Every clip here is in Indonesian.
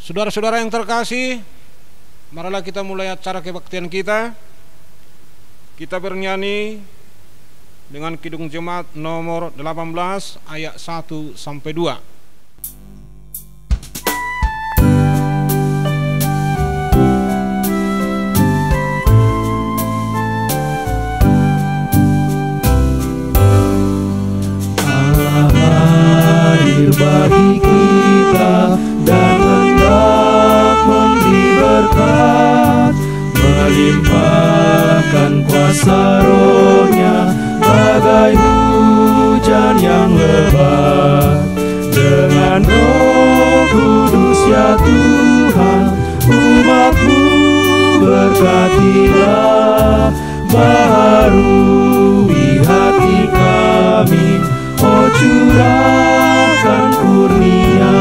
Saudara-saudara yang terkasih, marilah kita mulai acara kebaktian kita. Kita bernyanyi dengan Kidung Jemaat nomor 18 ayat 1 sampai 2. Bagi kita dan hendak memberi berkat, melimpahkan kuasa Roh-Nya bagai hujan yang lebat. Dengan Roh Kudus ya Tuhan, umat-Mu berkatilah, baharui hati kami, oh curahkan kurnia.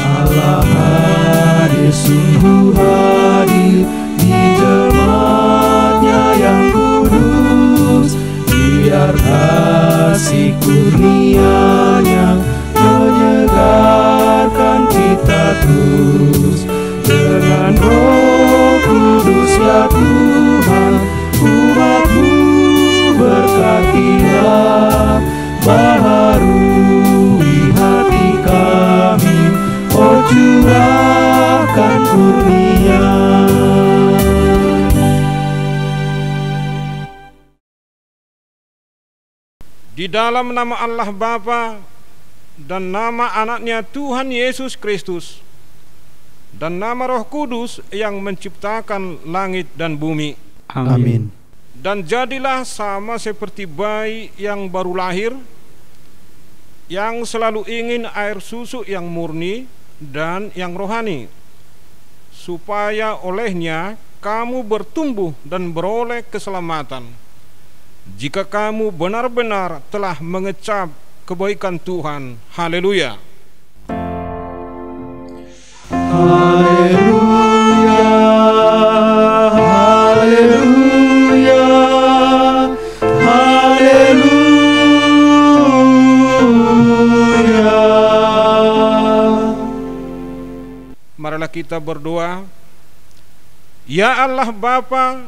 Allah hadir, sungguh hadir di jemaat-Nya yang kudus. Biar kasih kurnia-Nya menyegarkan kita terus. Dengan Roh Kudus ya Tuhan, umat-Mu berkatilah, baharui hati kami, oh curahkan kurnia. Di dalam nama Allah Bapa dan nama Anaknya Tuhan Yesus Kristus dan nama Roh Kudus yang menciptakan langit dan bumi. Amin. Dan jadilah sama seperti bayi yang baru lahir, yang selalu ingin air susu yang murni dan yang rohani, supaya olehnya kamu bertumbuh dan beroleh keselamatan, jika kamu benar-benar telah mengecap kebaikan Tuhan. Haleluya. Haleluya, haleluya, haleluya. Marilah kita berdoa. Ya Allah Bapa,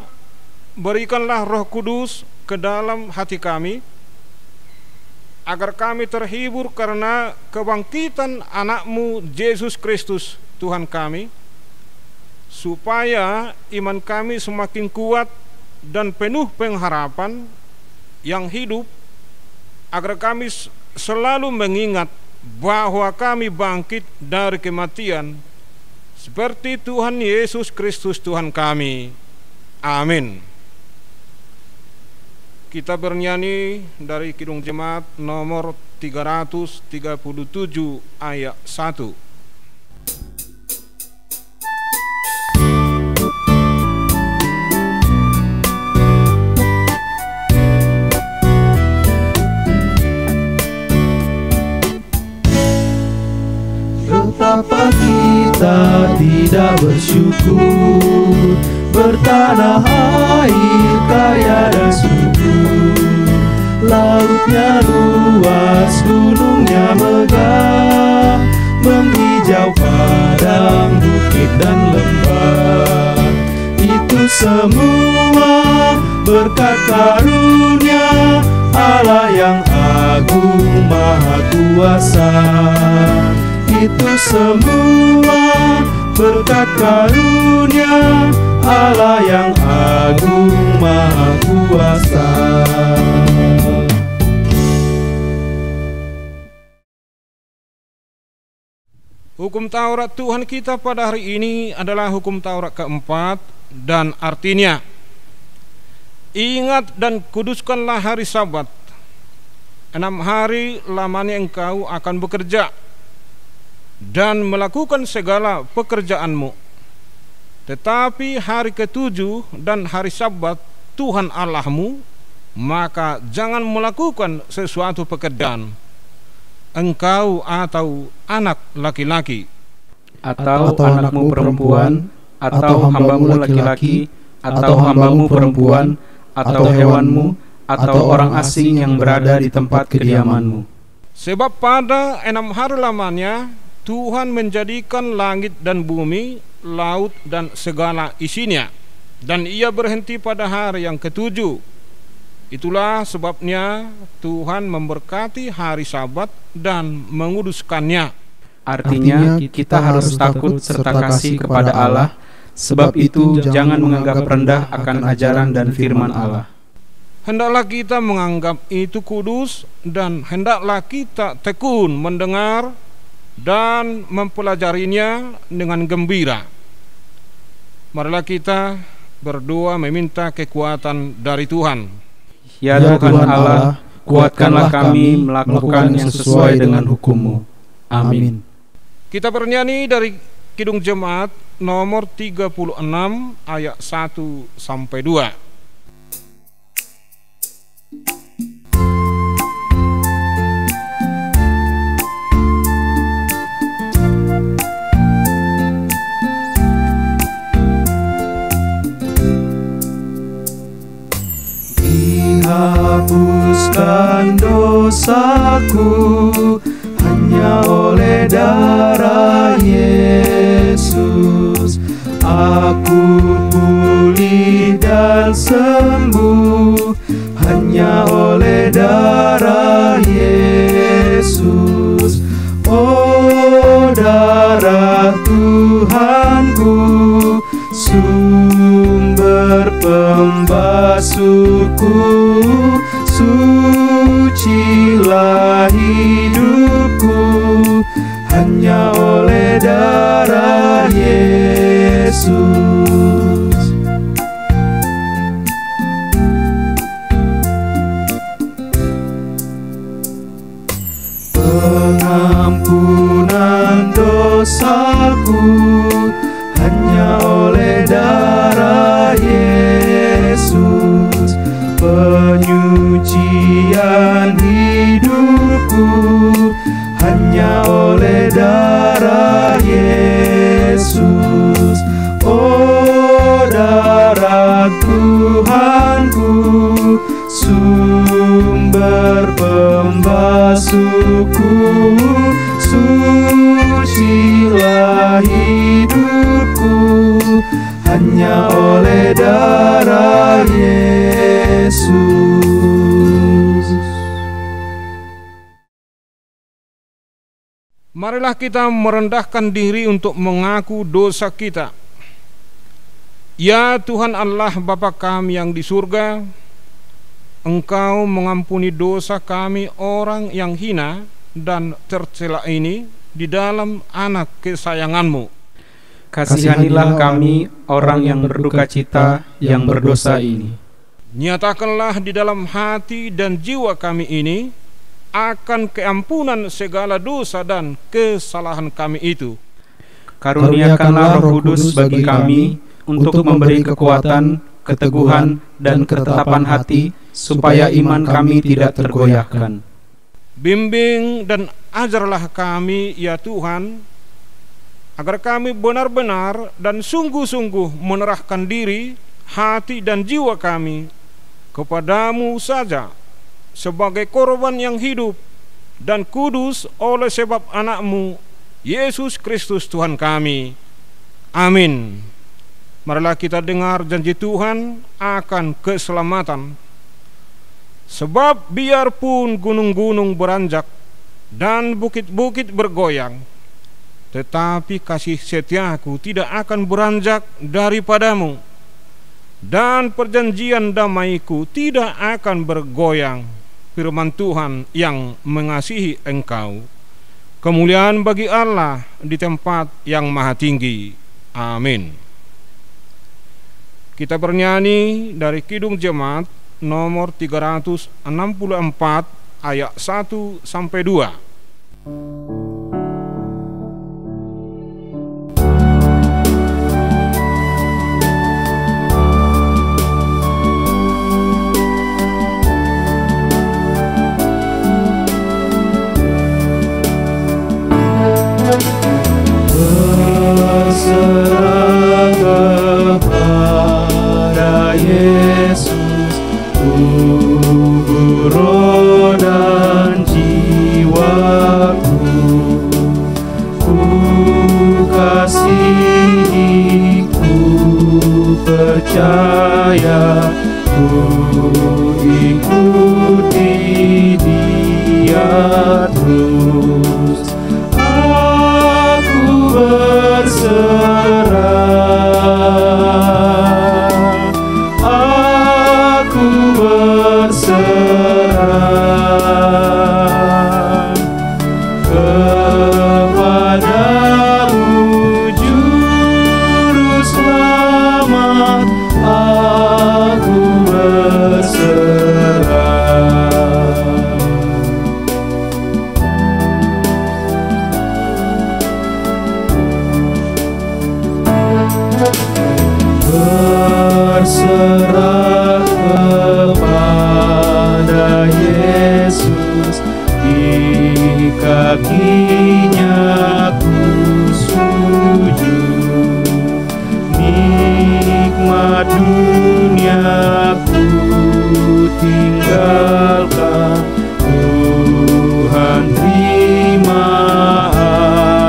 berikanlah Roh Kudus ke dalam hati kami, agar kami terhibur karena kebangkitan Anak-Mu Yesus Kristus Tuhan kami, supaya iman kami semakin kuat dan penuh pengharapan yang hidup, agar kami selalu mengingat bahwa kami bangkit dari kematian seperti Tuhan Yesus Kristus Tuhan kami. Amin. Kita bernyanyi dari Kidung Jemaat nomor 337 ayat 1. Betapa kita tidak bersyukur, bertanah air kaya dan subur. Lautnya luas, gunungnya megah, menghijau padang, bukit dan lembah. Itu semua berkat karunia Allah yang agung maha kuasa. Itu semua berkat karunia Allah yang agung maha kuasa. Hukum Taurat Tuhan kita pada hari ini adalah hukum Taurat keempat, dan artinya, ingat dan kuduskanlah hari Sabat. 6 hari lamanya engkau akan bekerja dan melakukan segala pekerjaanmu. Tetapi hari ke-7 dan hari Sabat Tuhan Allahmu, maka jangan melakukan sesuatu pekerjaan, engkau atau anak laki-laki, atau anakmu perempuan, atau hambamu laki-laki, atau hambamu perempuan, atau hewanmu, atau orang asing yang berada di tempat kediaman-Mu. Sebab pada 6 hari lamanya Tuhan menjadikan langit dan bumi, laut dan segala isinya, dan Ia berhenti pada hari yang ke-7. Itulah sebabnya Tuhan memberkati hari Sabat dan menguduskannya. Artinya kita harus takut serta kasih kepada Allah. Sebab itu jangan menganggap rendah akan ajaran dan firman Allah. Hendaklah kita menganggap itu kudus, dan hendaklah kita tekun mendengar dan mempelajarinya dengan gembira. Marilah kita berdoa meminta kekuatan dari Tuhan. Ya Tuhan Allah, kuatkanlah kami melakukan yang sesuai dengan hukum-Mu. Amin. Kita bernyanyi dari Kidung Jemaat nomor 36 ayat 1-2. Dihapuskan dosaku hanya oleh darah Yesus. Aku pulih dan sembuh hanya oleh darah Yesus. Oh, darah Tuhanku, sumber pembasuhku, sucilah hidupku hanya oleh darah Yesus. Pengampunan dosaku hanya oleh darah Yesus. Penyucian hidupku hanya oleh darah Yesus. Oh, darah Tuhanku, sumber pembasuhku, sucilah hidupku hanya oleh darah Yesus. Marilah kita merendahkan diri untuk mengaku dosa kita. Ya Tuhan Allah Bapa kami yang di surga, Engkau mengampuni dosa kami orang yang hina dan tercela ini di dalam anak kesayangan-Mu. Kasihanilah kami orang yang berduka cita yang berdosa ini. Nyatakanlah di dalam hati dan jiwa kami ini akan keampunan segala dosa dan kesalahan kami itu. Karuniakanlah Roh Kudus bagi kami untuk memberi kekuatan, keteguhan, dan ketetapan hati, supaya iman kami tidak tergoyahkan. Bimbing dan ajarlah kami, ya Tuhan, agar kami benar-benar dan sungguh-sungguh menyerahkan diri, hati dan jiwa kami kepadamu saja, sebagai korban yang hidup dan kudus oleh sebab anak-Mu, Yesus Kristus Tuhan kami. Amin. Marilah kita dengar janji Tuhan akan keselamatan. Sebab biarpun gunung-gunung beranjak dan bukit-bukit bergoyang, tetapi kasih setiaku tidak akan beranjak daripadamu, dan perjanjian damaiku tidak akan bergoyang. Firman Tuhan yang mengasihi engkau. Kemuliaan bagi Allah di tempat yang maha tinggi. Amin. Kita bernyanyi dari Kidung Jemaat nomor 364 ayat 1-2. Berserah kepada Yesus, Yesus, aku berserah, aku berserah kepadamu, Juru Selamat, aku berserah. Berserah kepada Yesus, di kakinya ku sujud. Nikmat dunia ku tinggalkan, Tuhan terima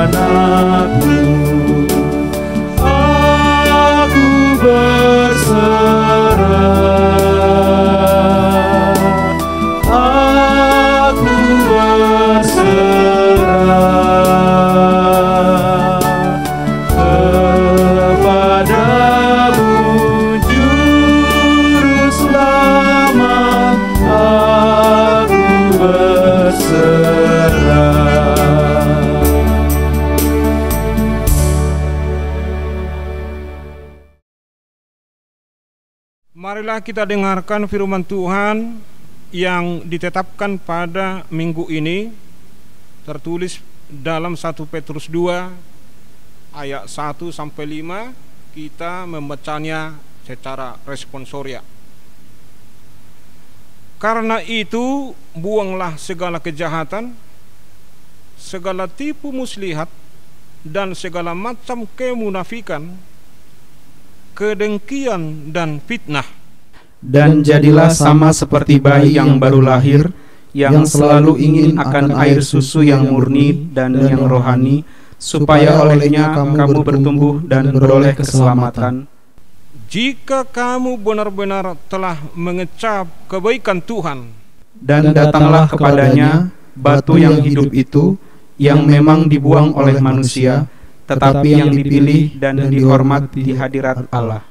anakku. Aku berserah, aku berserah kepadamu, Juru Selamat, aku berserah. Marilah kita dengarkan firman Tuhan yang ditetapkan pada minggu ini, tertulis dalam 1 Petrus 2 ayat 1 sampai 5. Kita membacanya secara responsoria. Karena itu, buanglah segala kejahatan, segala tipu muslihat, dan segala macam kemunafikan, kedengkian dan fitnah. Dan jadilah sama seperti bayi yang baru lahir, yang selalu ingin akan air susu yang murni dan yang rohani, supaya olehnya kamu bertumbuh dan beroleh keselamatan. Jika kamu benar-benar telah mengecap kebaikan Tuhan, Dan datanglah kepadanya batu yang hidup itu, yang memang dibuang oleh manusia, tetapi yang dipilih dan dihormat di hadirat Allah.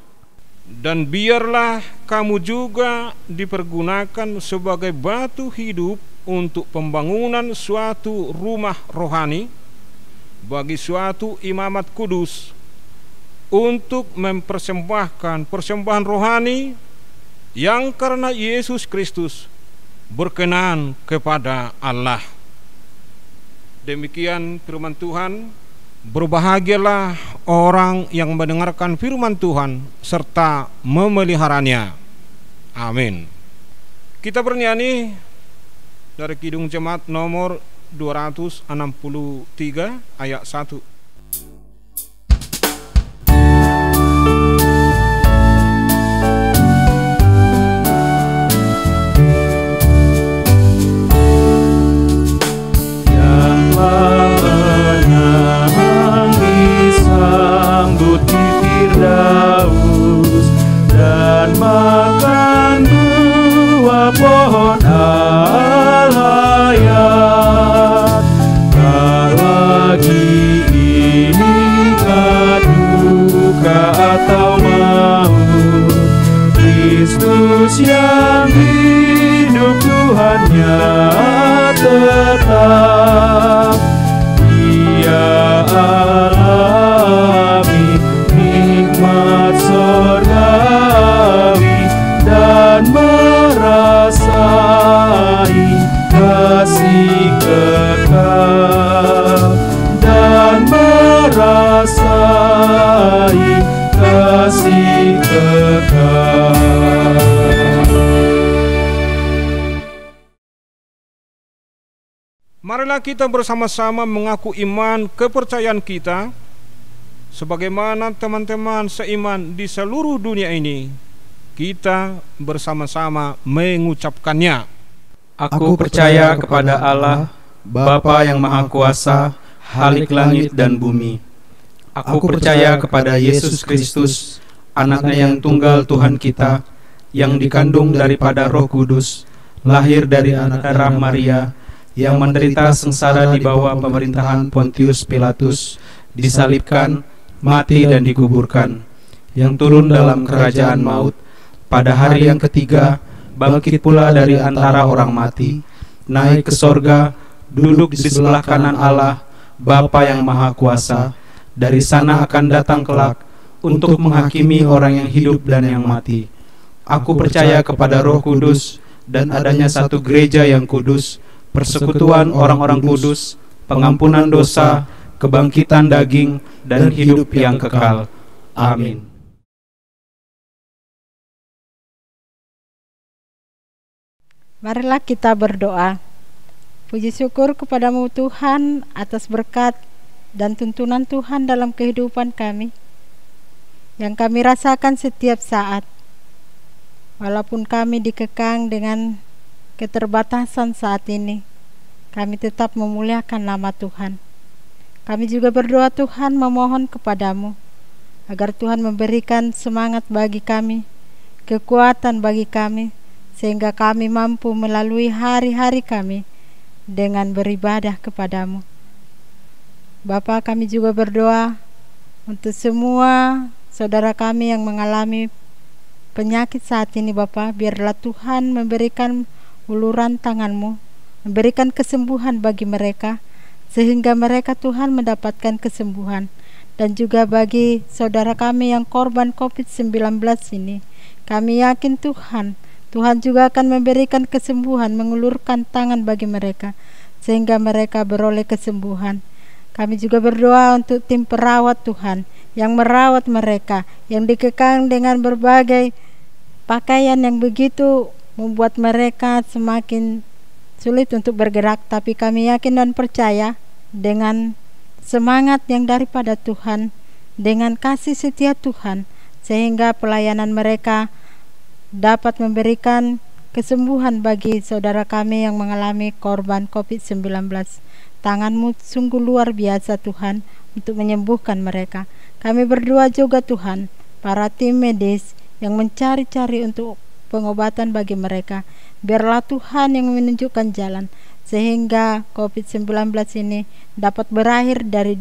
dan biarlah kamu juga dipergunakan sebagai batu hidup untuk pembangunan suatu rumah rohani bagi suatu imamat kudus, untuk mempersembahkan persembahan rohani yang karena Yesus Kristus berkenan kepada Allah. Demikian firman Tuhan. Berbahagialah orang yang mendengarkan firman Tuhan serta memeliharanya. Amin. Kita bernyanyi dari Kidung Jemaat nomor 263 ayat 1. Firdaus dan makan buah pohon alayat, tak lagi ingat duka atau maut. Kristus yang hidup Tuhannya tetap, Dia alami nikmat surgawi dan merasai kasih kekal, dan merasai kasih kekal. Marilah kita bersama-sama mengaku iman kepercayaan kita sebagaimana teman-teman seiman di seluruh dunia ini. Kita bersama-sama mengucapkannya. Aku percaya kepada Allah, Bapa yang Maha Kuasa, Khalik langit dan bumi. Aku percaya kepada Yesus Kristus, Anaknya yang tunggal Tuhan kita, yang dikandung daripada Roh Kudus, lahir dari anak darah Maria, yang menderita sengsara di bawah pemerintahan Pontius Pilatus, disalibkan, mati dan dikuburkan, yang turun dalam kerajaan maut, pada hari yang ketiga bangkit pula dari antara orang mati, naik ke sorga, duduk di sebelah kanan Allah, Bapa yang Maha Kuasa. Dari sana akan datang kelak untuk menghakimi orang yang hidup dan yang mati. Aku percaya kepada Roh Kudus dan adanya satu gereja yang kudus, persekutuan orang-orang kudus, pengampunan dosa, kebangkitan daging, dan hidup yang kekal. Amin. Marilah kita berdoa. Puji syukur kepadamu Tuhan atas berkat dan tuntunan Tuhan dalam kehidupan kami, yang kami rasakan setiap saat. Walaupun kami dikekang dengan keterbatasan saat ini, kami tetap memuliakan nama Tuhan. Kami juga berdoa Tuhan, memohon kepadamu agar Tuhan memberikan semangat bagi kami, kekuatan bagi kami, sehingga kami mampu melalui hari-hari kami dengan beribadah kepadamu. Bapa, kami juga berdoa untuk semua saudara kami yang mengalami penyakit saat ini. Bapa, biarlah Tuhan memberikan uluran tangan-Mu, memberikan kesembuhan bagi mereka, sehingga mereka Tuhan mendapatkan kesembuhan. Dan juga bagi saudara kami yang korban COVID-19 ini, kami yakin Tuhan juga akan memberikan kesembuhan, mengulurkan tangan bagi mereka, sehingga mereka beroleh kesembuhan. Kami juga berdoa untuk tim perawat Tuhan, yang merawat mereka, yang dikekang dengan berbagai pakaian yang begitu membuat mereka semakin sulit untuk bergerak. Tapi kami yakin dan percaya dengan semangat yang daripada Tuhan, dengan kasih setia Tuhan, sehingga pelayanan mereka dapat memberikan kesembuhan bagi saudara kami yang mengalami korban COVID-19. Tangan-Mu sungguh luar biasa Tuhan untuk menyembuhkan mereka. Kami berdoa juga Tuhan, para tim medis yang mencari-cari untuk pengobatan bagi mereka, biarlah Tuhan yang menunjukkan jalan, sehingga COVID-19 ini dapat berakhir dari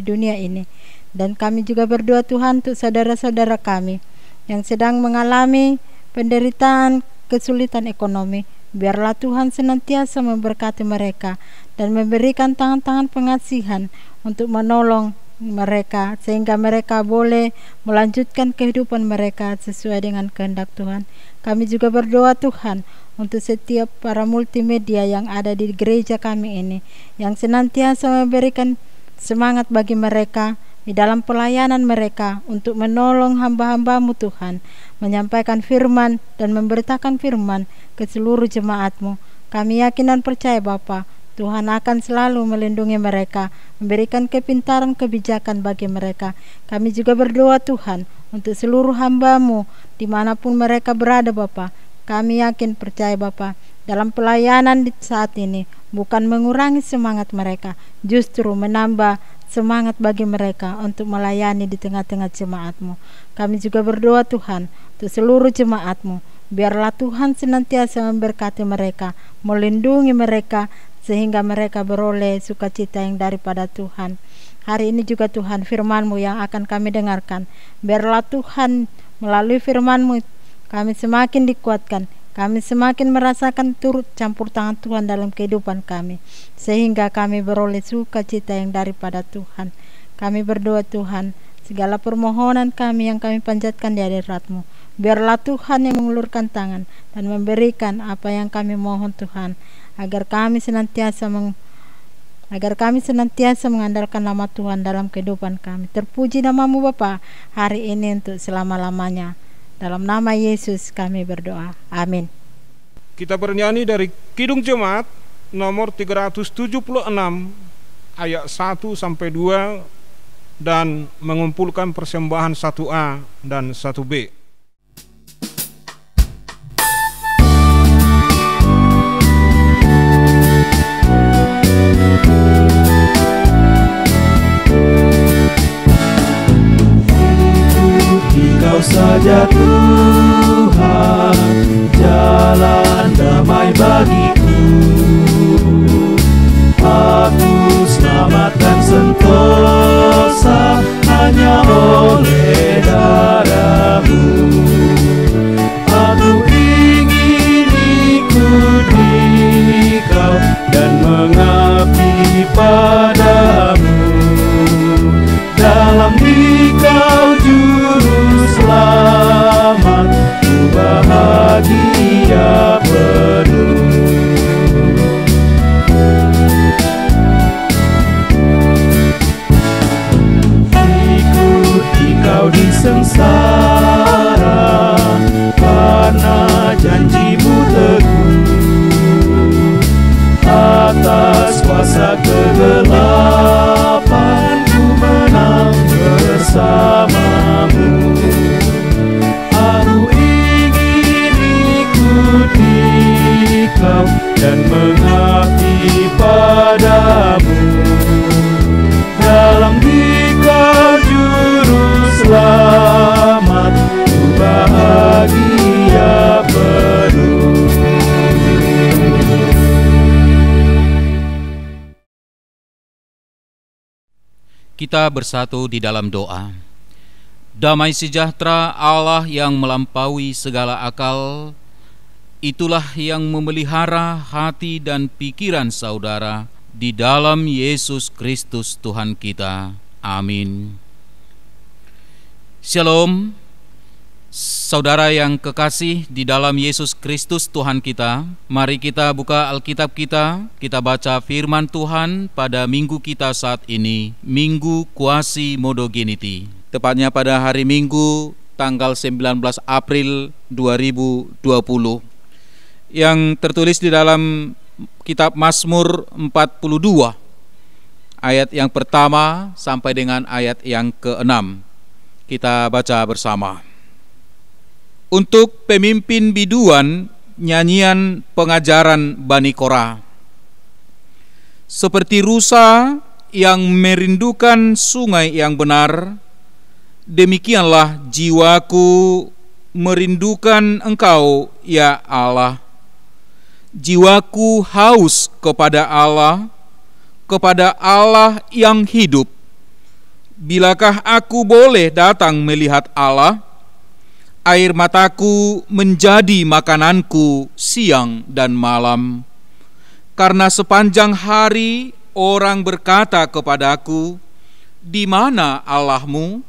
dunia ini. Dan kami juga berdoa Tuhan untuk saudara-saudara kami yang sedang mengalami penderitaan, kesulitan ekonomi, biarlah Tuhan senantiasa memberkati mereka dan memberikan tangan-tangan pengasihan untuk menolong mereka, sehingga mereka boleh melanjutkan kehidupan mereka sesuai dengan kehendak Tuhan. Kami juga berdoa Tuhan untuk setiap para multimedia yang ada di gereja kami ini, yang senantiasa memberikan semangat bagi mereka di dalam pelayanan mereka untuk menolong hamba-hamba-Mu Tuhan, menyampaikan firman dan memberitakan firman ke seluruh jemaat-Mu. Kami yakin dan percaya Bapa, Tuhan akan selalu melindungi mereka, memberikan kepintaran kebijakan bagi mereka. Kami juga berdoa Tuhan untuk seluruh hamba-Mu dimanapun mereka berada Bapa. Kami yakin percaya Bapa, dalam pelayanan di saat ini bukan mengurangi semangat mereka, justru menambah semangat bagi mereka untuk melayani di tengah-tengah jemaat-Mu. Kami juga berdoa Tuhan untuk seluruh jemaat-Mu, biarlah Tuhan senantiasa memberkati mereka, melindungi mereka, sehingga mereka beroleh sukacita yang daripada Tuhan. Hari ini juga Tuhan, firman-Mu yang akan kami dengarkan, biarlah Tuhan melalui firman-Mu kami semakin dikuatkan, kami semakin merasakan turut campur tangan Tuhan dalam kehidupan kami, sehingga kami beroleh sukacita yang daripada Tuhan. Kami berdoa Tuhan, segala permohonan kami yang kami panjatkan di hadirat-Mu, biarlah Tuhan yang mengulurkan tangan dan memberikan apa yang kami mohon Tuhan, agar kami senantiasa mengandalkan nama Tuhan dalam kehidupan kami. Terpuji nama-Mu Bapa hari ini untuk selama-lamanya. Dalam nama Yesus kami berdoa. Amin. Kita bernyanyi dari Kidung Jemaat nomor 376 ayat 1 sampai 2 dan mengumpulkan persembahan 1A dan 1B. Kau saja Tuhan, jalan damai bagiku. dan mengabdi padamu. Dalam Dikau Juru Selamat, ku bahagia penuh. Kita bersatu di dalam doa. Damai sejahtera Allah yang melampaui segala akal, itulah yang memelihara hati dan pikiran saudara di dalam Yesus Kristus Tuhan kita. Amin. Shalom, saudara yang kekasih di dalam Yesus Kristus Tuhan kita. Mari kita buka Alkitab kita baca firman Tuhan pada minggu kita saat ini, Minggu Kuasi Modogeniti. Tepatnya pada hari Minggu tanggal 19 April 2020, yang tertulis di dalam kitab Mazmur 42 ayat yang pertama sampai dengan ayat yang ke-6. Kita baca bersama. Untuk pemimpin biduan, nyanyian pengajaran Bani Korah. Seperti rusa yang merindukan sungai yang benar, demikianlah jiwaku merindukan Engkau, ya Allah. Jiwaku haus kepada Allah yang hidup. Bilakah aku boleh datang melihat Allah? Air mataku menjadi makananku siang dan malam. Karena sepanjang hari orang berkata kepadaku, di mana Allahmu?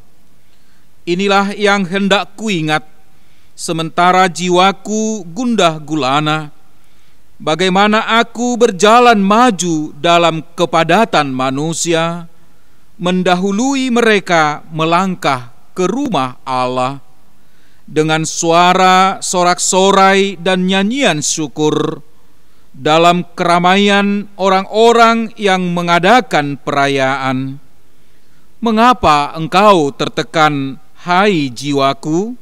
Inilah yang hendak kuingat, sementara jiwaku gundah gulana. Bagaimana aku berjalan maju dalam kepadatan manusia, mendahului mereka melangkah ke rumah Allah. Dengan suara sorak-sorai dan nyanyian syukur, dalam keramaian orang-orang yang mengadakan perayaan. Mengapa engkau tertekan, hai jiwaku,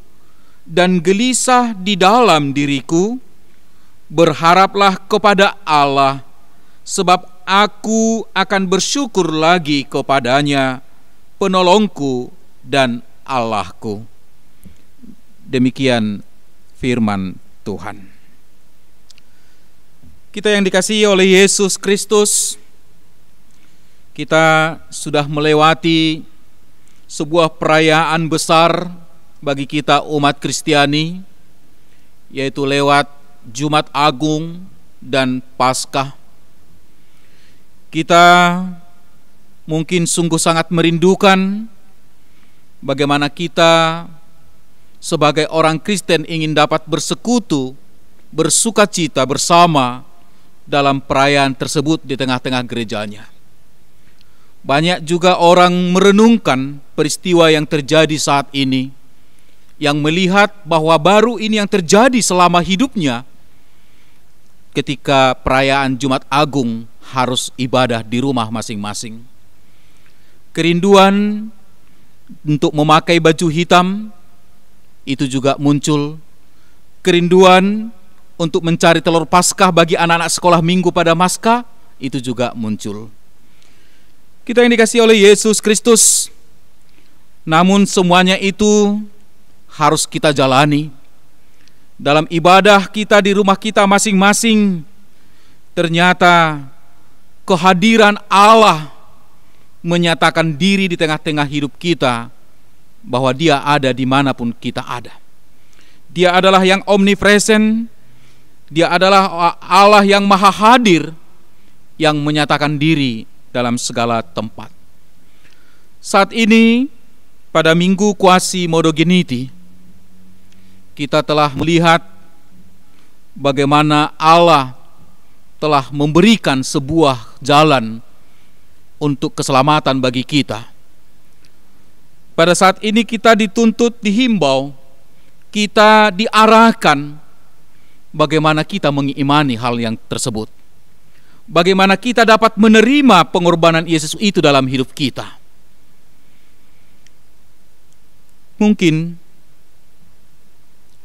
dan gelisah di dalam diriku? Berharaplah kepada Allah, sebab aku akan bersyukur lagi kepadanya, penolongku dan Allahku. Demikian firman Tuhan. Kita yang dikasihi oleh Yesus Kristus, kita sudah melewati sebuah perayaan besar bagi kita umat Kristiani, yaitu lewat Jumat Agung dan Paskah. Kita mungkin sungguh sangat merindukan bagaimana kita sebagai orang Kristen ingin dapat bersekutu, bersukacita bersama dalam perayaan tersebut di tengah-tengah gerejanya. Banyak juga orang merenungkan peristiwa yang terjadi saat ini, yang melihat bahwa baru ini yang terjadi selama hidupnya, ketika perayaan Jumat Agung harus ibadah di rumah masing-masing. Kerinduan untuk memakai baju hitam itu juga muncul. Kerinduan untuk mencari telur Paskah bagi anak-anak sekolah minggu pada Paskah itu juga muncul. Kita yang dikasihi oleh Yesus Kristus, namun semuanya itu harus kita jalani. Dalam ibadah kita di rumah kita masing-masing, ternyata kehadiran Allah menyatakan diri di tengah-tengah hidup kita, bahwa Dia ada dimanapun kita ada. Dia adalah yang omnipresent, Dia adalah Allah yang maha hadir, yang menyatakan diri dalam segala tempat. Saat ini, pada Minggu Kuasi Modogeniti, kita telah melihat bagaimana Allah telah memberikan sebuah jalan untuk keselamatan bagi kita. Pada saat ini kita dituntut, dihimbau, kita diarahkan bagaimana kita mengimani hal yang tersebut. Bagaimana kita dapat menerima pengorbanan Yesus itu dalam hidup kita. Mungkin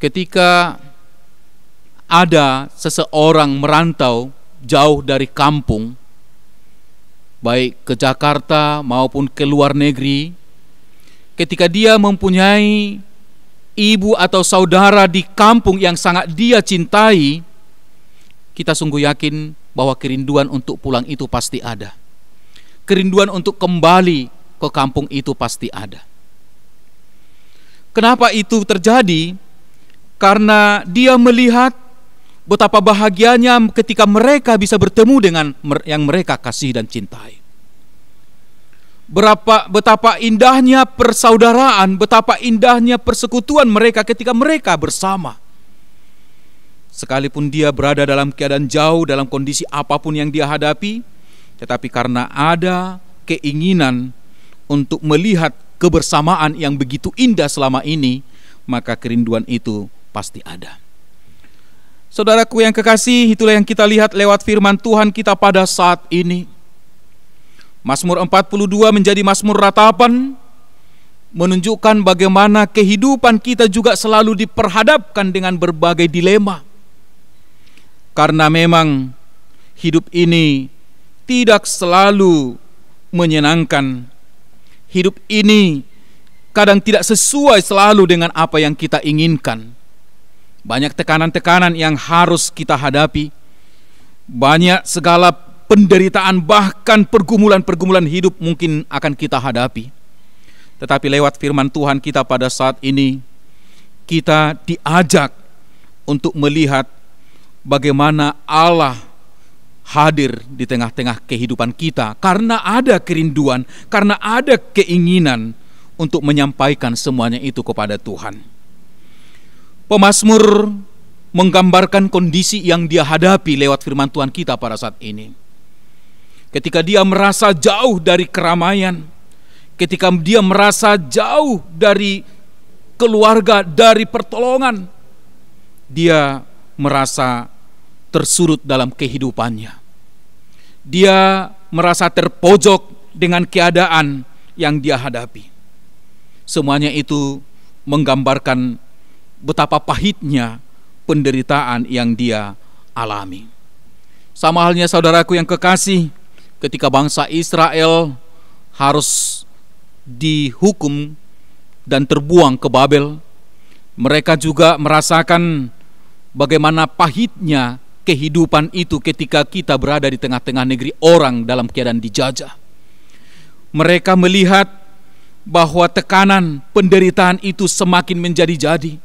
ketika ada seseorang merantau jauh dari kampung, baik ke Jakarta maupun ke luar negeri, ketika dia mempunyai ibu atau saudara di kampung yang sangat dia cintai, kita sungguh yakin bahwa kerinduan untuk pulang itu pasti ada. Kerinduan untuk kembali ke kampung itu pasti ada. Kenapa itu terjadi? Karena dia melihat betapa bahagianya ketika mereka bisa bertemu dengan yang mereka kasih dan cintai. Betapa indahnya persaudaraan, betapa indahnya persekutuan mereka ketika mereka bersama. Sekalipun dia berada dalam keadaan jauh, dalam kondisi apapun yang dia hadapi, tetapi karena ada keinginan untuk melihat kebersamaan yang begitu indah selama ini, maka kerinduan itu pasti ada. Saudaraku yang kekasih, itulah yang kita lihat lewat firman Tuhan kita pada saat ini. Mazmur 42 menjadi mazmur ratapan, menunjukkan bagaimana kehidupan kita juga selalu diperhadapkan dengan berbagai dilema. Karena memang hidup ini tidak selalu menyenangkan. Hidup ini kadang tidak sesuai selalu dengan apa yang kita inginkan. Banyak tekanan-tekanan yang harus kita hadapi. Banyak segala penderitaan, bahkan pergumulan-pergumulan hidup mungkin akan kita hadapi. Tetapi lewat firman Tuhan kita pada saat ini, kita diajak untuk melihat bagaimana Allah hadir di tengah-tengah kehidupan kita. Karena ada kerinduan, karena ada keinginan untuk menyampaikan semuanya itu kepada Tuhan. Pemazmur menggambarkan kondisi yang dia hadapi lewat firman Tuhan kita pada saat ini. Ketika dia merasa jauh dari keramaian, ketika dia merasa jauh dari keluarga, dari pertolongan, dia merasa tersurut dalam kehidupannya. Dia merasa terpojok dengan keadaan yang dia hadapi. Semuanya itu menggambarkan betapa pahitnya penderitaan yang dia alami. Sama halnya saudaraku yang kekasih, ketika bangsa Israel harus dihukum dan terbuang ke Babel, mereka juga merasakan bagaimana pahitnya kehidupan itu ketika kita berada di tengah-tengah negeri orang dalam keadaan dijajah. Mereka melihat bahwa tekanan penderitaan itu semakin menjadi-jadi,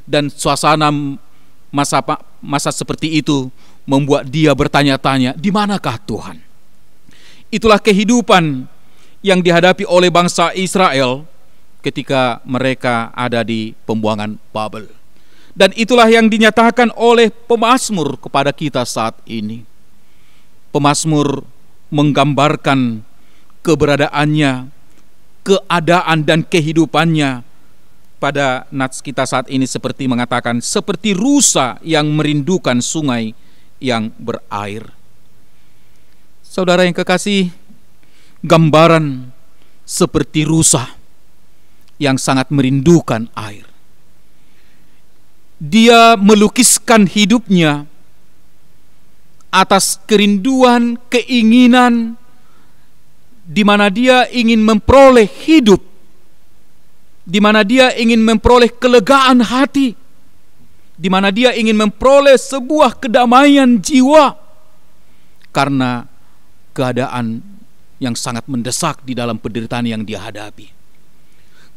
dan suasana masa seperti itu membuat dia bertanya-tanya, di manakah Tuhan? Itulah kehidupan yang dihadapi oleh bangsa Israel ketika mereka ada di pembuangan Babel. Dan itulah yang dinyatakan oleh pemazmur kepada kita saat ini. Pemazmur menggambarkan keberadaannya, keadaan dan kehidupannya. Pada nats kita saat ini seperti mengatakan, seperti rusa yang merindukan sungai yang berair. Saudara yang kekasih, gambaran seperti rusa yang sangat merindukan air. Dia melukiskan hidupnya atas kerinduan, keinginan, di mana dia ingin memperoleh hidup, di mana dia ingin memperoleh kelegaan hati, di mana dia ingin memperoleh sebuah kedamaian jiwa karena keadaan yang sangat mendesak di dalam penderitaan yang dia hadapi.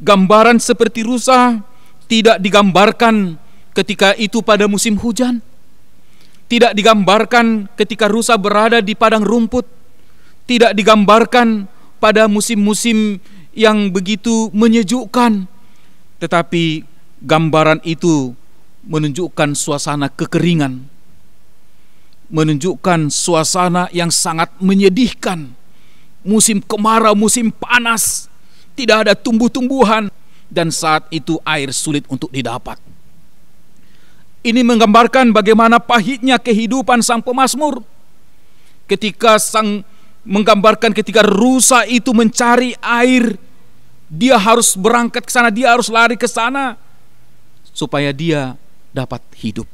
Gambaran seperti rusa tidak digambarkan ketika itu pada musim hujan, tidak digambarkan ketika rusa berada di padang rumput, tidak digambarkan pada musim-musim yang begitu menyejukkan, tetapi gambaran itu menunjukkan suasana kekeringan, menunjukkan suasana yang sangat menyedihkan. Musim kemarau, musim panas, tidak ada tumbuh-tumbuhan, dan saat itu air sulit untuk didapat. Ini menggambarkan bagaimana pahitnya kehidupan sang pemazmur ketika menggambarkan ketika rusa itu mencari air, dia harus berangkat ke sana, dia harus lari ke sana supaya dia dapat hidup.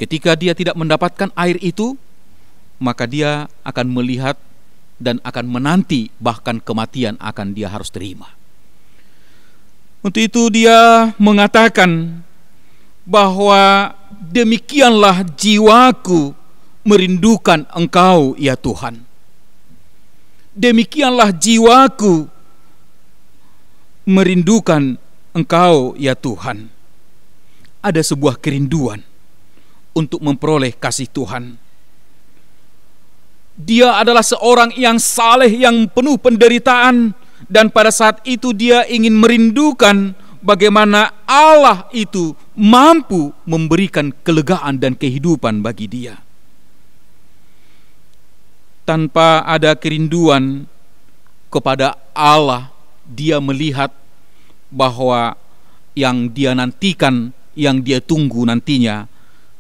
Ketika dia tidak mendapatkan air itu, maka dia akan melihat dan akan menanti bahkan kematian akan dia harus terima. Untuk itu dia mengatakan bahwa demikianlah jiwaku merindukan Engkau ya Tuhan. Demikianlah jiwaku merindukan Engkau ya Tuhan. Ada sebuah kerinduan untuk memperoleh kasih Tuhan. Dia adalah seorang yang saleh, yang penuh penderitaan, dan pada saat itu dia ingin merindukan bagaimana Allah itu mampu memberikan kelegaan dan kehidupan bagi dia. Tanpa ada kerinduan kepada Allah, dia melihat bahwa yang dia nantikan, yang dia tunggu nantinya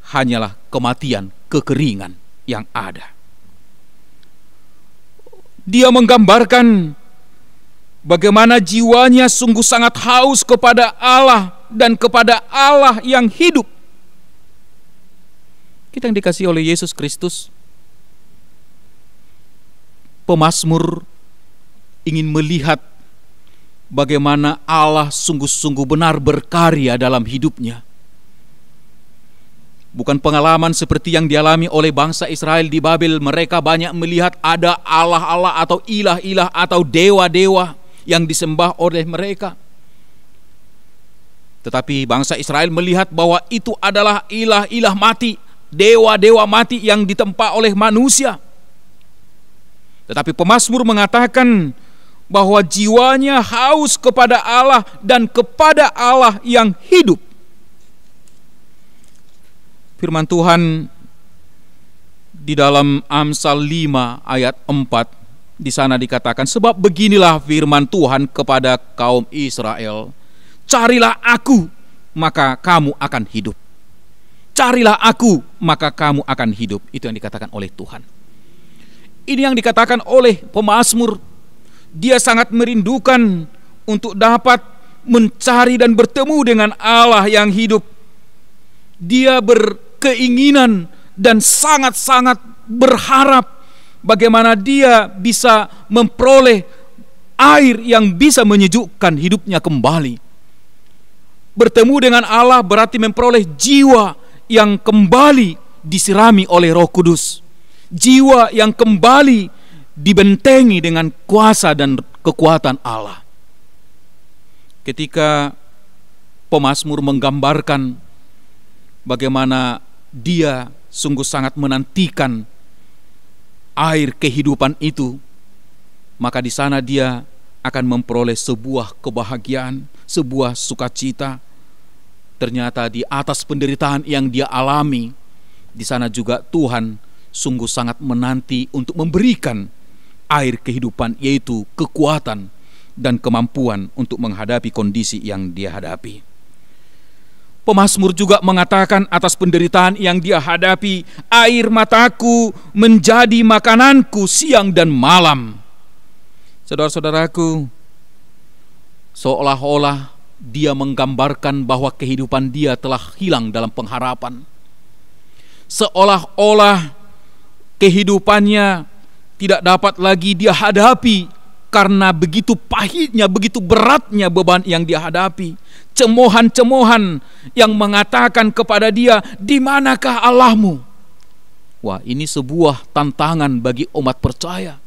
hanyalah kematian, kekeringan yang ada. Dia menggambarkan bagaimana jiwanya sungguh sangat haus kepada Allah dan kepada Allah yang hidup. Kita yang dikasihi oleh Yesus Kristus, pemazmur ingin melihat bagaimana Allah sungguh-sungguh benar berkarya dalam hidupnya. Bukan pengalaman seperti yang dialami oleh bangsa Israel di Babel. Mereka banyak melihat ada Allah-Allah atau ilah-ilah atau dewa-dewa yang disembah oleh mereka. Tetapi bangsa Israel melihat bahwa itu adalah ilah-ilah mati, dewa-dewa mati yang ditempa oleh manusia. Tetapi pemazmur mengatakan bahwa jiwanya haus kepada Allah dan kepada Allah yang hidup. Firman Tuhan di dalam Amsal 5 ayat 4 di sana dikatakan, sebab beginilah firman Tuhan kepada kaum Israel, carilah aku maka kamu akan hidup. Carilah aku maka kamu akan hidup. Itu yang dikatakan oleh Tuhan. Ini yang dikatakan oleh pemazmur. Dia sangat merindukan untuk dapat mencari dan bertemu dengan Allah yang hidup. Dia berkeinginan dan sangat-sangat berharap bagaimana dia bisa memperoleh air yang bisa menyejukkan hidupnya kembali. Bertemu dengan Allah berarti memperoleh jiwa yang kembali disirami oleh Roh Kudus. Jiwa yang kembali dibentengi dengan kuasa dan kekuatan Allah. Ketika pemazmur menggambarkan bagaimana dia sungguh sangat menantikan air kehidupan itu, maka di sana dia akan memperoleh sebuah kebahagiaan, sebuah sukacita. Ternyata di atas penderitaan yang dia alami, di sana juga Tuhan sungguh sangat menanti untuk memberikan air kehidupan, yaitu kekuatan dan kemampuan untuk menghadapi kondisi yang dia hadapi. Pemazmur juga mengatakan atas penderitaan yang dia hadapi, air mataku menjadi makananku siang dan malam. Saudara-saudaraku, seolah-olah dia menggambarkan bahwa kehidupan dia telah hilang dalam pengharapan. Seolah-olah kehidupannya tidak dapat lagi dia hadapi karena begitu pahitnya, begitu beratnya beban yang dia hadapi. Cemohan-cemohan yang mengatakan kepada dia, di manakah Allahmu? Wah, ini sebuah tantangan bagi umat percaya.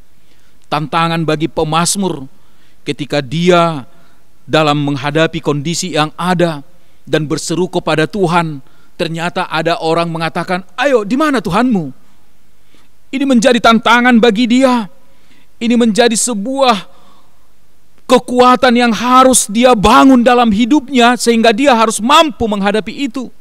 Tantangan bagi pemazmur ketika dia dalam menghadapi kondisi yang ada dan berseru kepada Tuhan. Ternyata ada orang mengatakan, ayo, di mana Tuhanmu? Ini menjadi tantangan bagi dia. Ini menjadi sebuah kekuatan yang harus dia bangun dalam hidupnya, sehingga dia harus mampu menghadapi itu.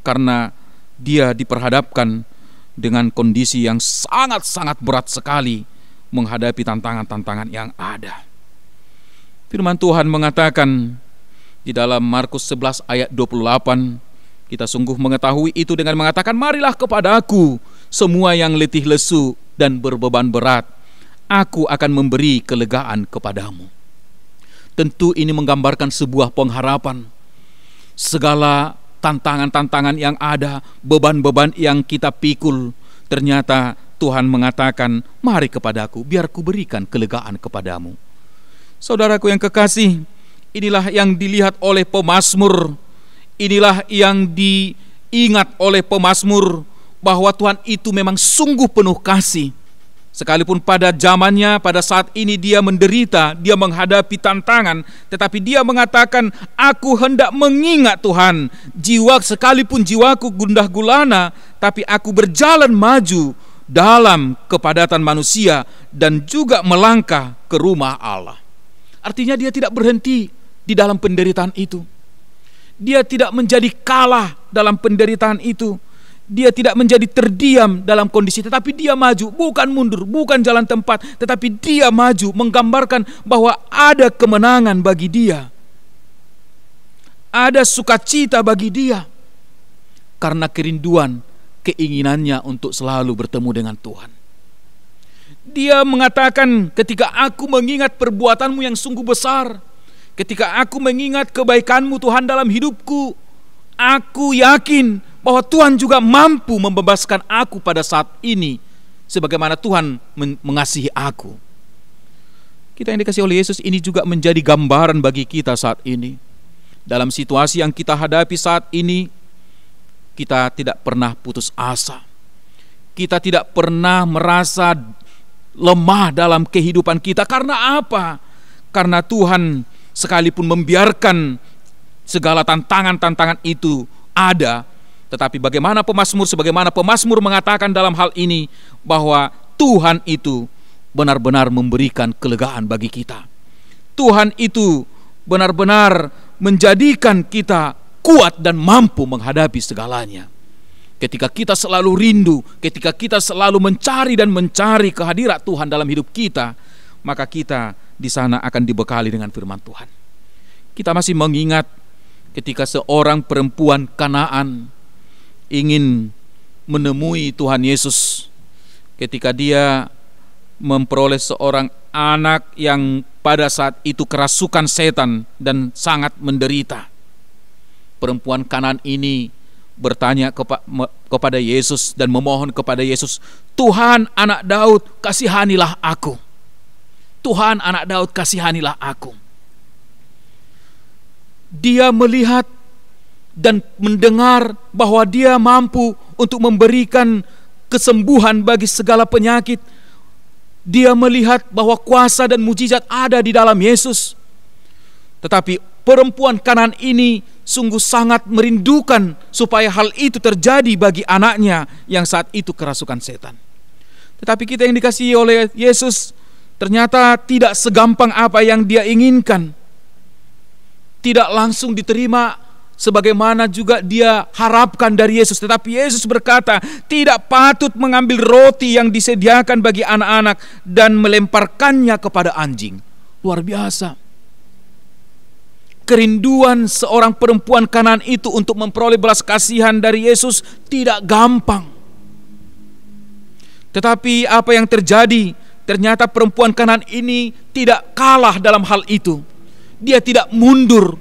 Karena dia diperhadapkan dengan kondisi yang sangat-sangat berat sekali menghadapi tantangan-tantangan yang ada. Firman Tuhan mengatakan di dalam Markus 11 ayat 28, kita sungguh mengetahui itu dengan mengatakan, marilah kepadaku semua yang letih lesu dan berbeban berat, aku akan memberi kelegaan kepadamu. Tentu ini menggambarkan sebuah pengharapan. Segala tantangan-tantangan yang ada, beban-beban yang kita pikul, ternyata Tuhan mengatakan, mari kepadaku, biar ku berikan kelegaan kepadamu. Saudaraku yang kekasih, inilah yang dilihat oleh pemazmur, inilah yang diingat oleh pemazmur, bahwa Tuhan itu memang sungguh penuh kasih. Sekalipun pada zamannya, pada saat ini dia menderita, dia menghadapi tantangan, tetapi dia mengatakan, aku hendak mengingat Tuhan, sekalipun jiwaku gundah gulana, tapi aku berjalan maju dalam kepadatan manusia dan juga melangkah ke rumah Allah. Artinya dia tidak berhenti di dalam penderitaan itu. Dia tidak menjadi kalah dalam penderitaan itu. Dia tidak menjadi terdiam dalam kondisi, tetapi dia maju, bukan mundur, bukan jalan tempat, tetapi dia maju, menggambarkan bahwa ada kemenangan bagi dia, ada sukacita bagi dia, karena kerinduan, keinginannya untuk selalu bertemu dengan Tuhan. Dia mengatakan, ketika aku mengingat perbuatanmu yang sungguh besar, ketika aku mengingat kebaikanmu Tuhan dalam hidupku, aku yakin bahwa Tuhan juga mampu membebaskan aku pada saat ini, sebagaimana Tuhan mengasihi aku. Kita yang dikasihi oleh Yesus, ini juga menjadi gambaran bagi kita saat ini. Dalam situasi yang kita hadapi saat ini, kita tidak pernah putus asa. Kita tidak pernah merasa lemah dalam kehidupan kita. Karena apa? Karena Tuhan sekalipun membiarkan segala tantangan-tantangan itu ada, tetapi sebagaimana pemazmur mengatakan dalam hal ini, bahwa Tuhan itu benar-benar memberikan kelegaan bagi kita. Tuhan itu benar-benar menjadikan kita kuat dan mampu menghadapi segalanya. Ketika kita selalu rindu, ketika kita selalu mencari kehadirat Tuhan dalam hidup kita, maka kita di sana akan dibekali dengan firman Tuhan. Kita masih mengingat ketika seorang perempuan Kanaan ingin menemui Tuhan Yesus, ketika dia memperoleh seorang anak yang pada saat itu kerasukan setan dan sangat menderita. Perempuan Kanaan ini bertanya kepada Yesus dan memohon kepada Yesus, Tuhan anak Daud, kasihanilah aku. Tuhan anak Daud, kasihanilah aku. Dia melihat dan mendengar bahwa dia mampu untuk memberikan kesembuhan bagi segala penyakit. Dia melihat bahwa kuasa dan mujizat ada di dalam Yesus. Tetapi perempuan Kanaan ini sungguh sangat merindukan supaya hal itu terjadi bagi anaknya yang saat itu kerasukan setan. Tetapi kita yang dikasihi oleh Yesus, ternyata tidak segampang apa yang dia inginkan. Tidak langsung diterima sebagaimana juga dia harapkan dari Yesus. Tetapi Yesus berkata, tidak patut mengambil roti yang disediakan bagi anak-anak dan melemparkannya kepada anjing. Luar biasa. Kerinduan seorang perempuan Kanaan itu untuk memperoleh belas kasihan dari Yesus tidak gampang. Tetapi apa yang terjadi? Ternyata perempuan Kanaan ini tidak kalah dalam hal itu. Dia tidak mundur.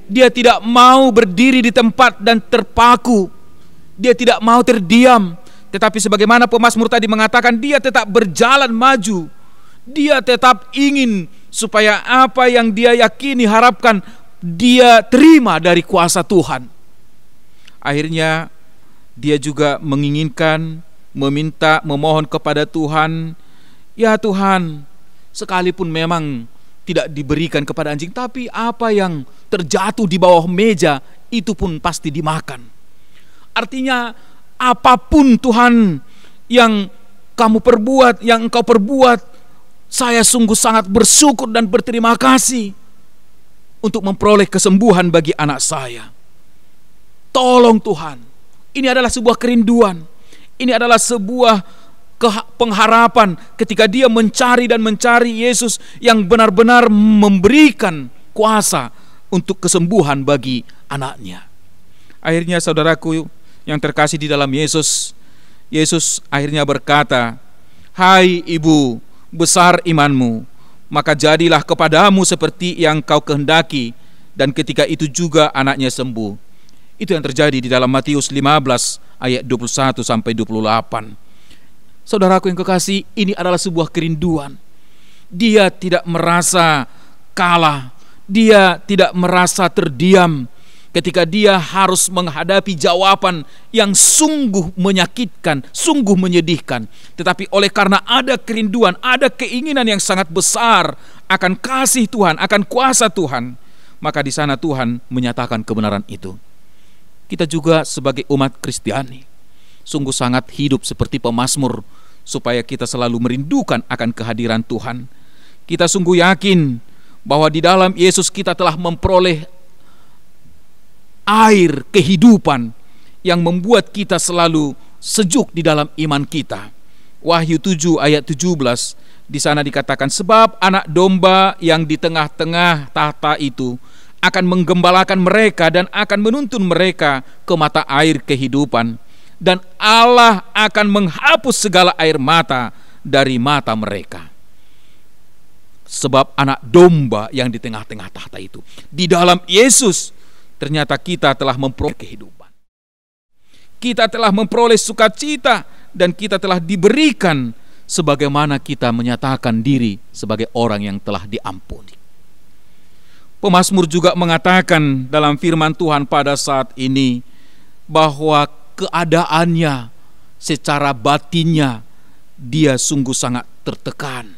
Dia tidak mau berdiri di tempat dan terpaku. Dia tidak mau terdiam. Tetapi sebagaimana pemazmur tadi mengatakan, dia tetap berjalan maju. Dia tetap ingin supaya apa yang dia yakini, harapkan, dia terima dari kuasa Tuhan. Akhirnya dia juga menginginkan, meminta, memohon kepada Tuhan, ya Tuhan, sekalipun memang tidak diberikan kepada anjing, tapi apa yang terjatuh di bawah meja itu pun pasti dimakan. Artinya apapun Tuhan yang kamu perbuat, yang engkau perbuat, saya sungguh sangat bersyukur dan berterima kasih untuk memperoleh kesembuhan bagi anak saya. Tolong Tuhan. Ini adalah sebuah kerinduan. Ini adalah sebuah pengharapan ketika dia mencari Yesus yang benar-benar memberikan kuasa untuk kesembuhan bagi anaknya. Akhirnya saudaraku yang terkasih di dalam Yesus, Yesus akhirnya berkata, hai ibu, besar imanmu, maka jadilah kepadamu seperti yang kau kehendaki. Dan ketika itu juga anaknya sembuh. Itu yang terjadi di dalam Matius 15 ayat 21 sampai 28. Saudaraku yang kekasih, ini adalah sebuah kerinduan. Dia tidak merasa kalah, dia tidak merasa terdiam ketika dia harus menghadapi jawaban yang sungguh menyakitkan, sungguh menyedihkan. Tetapi oleh karena ada kerinduan, ada keinginan yang sangat besar akan kasih Tuhan, akan kuasa Tuhan, maka di sana Tuhan menyatakan kebenaran itu. Kita juga sebagai umat Kristiani sungguh sangat hidup seperti pemazmur, supaya kita selalu merindukan akan kehadiran Tuhan. Kita sungguh yakin bahwa di dalam Yesus kita telah memperoleh air kehidupan yang membuat kita selalu sejuk di dalam iman kita. Wahyu 7 ayat 17, di sana dikatakan, sebab anak domba yang di tengah-tengah tahta itu akan menggembalakan mereka dan akan menuntun mereka ke mata air kehidupan, dan Allah akan menghapus segala air mata dari mata mereka. Sebab anak domba yang di tengah-tengah tahta itu, di dalam Yesus ternyata kita telah memperoleh kehidupan, kita telah memperoleh sukacita, dan kita telah diberikan sebagaimana kita menyatakan diri sebagai orang yang telah diampuni. Pemazmur juga mengatakan dalam firman Tuhan pada saat ini bahwa keadaannya secara batinnya dia sungguh sangat tertekan.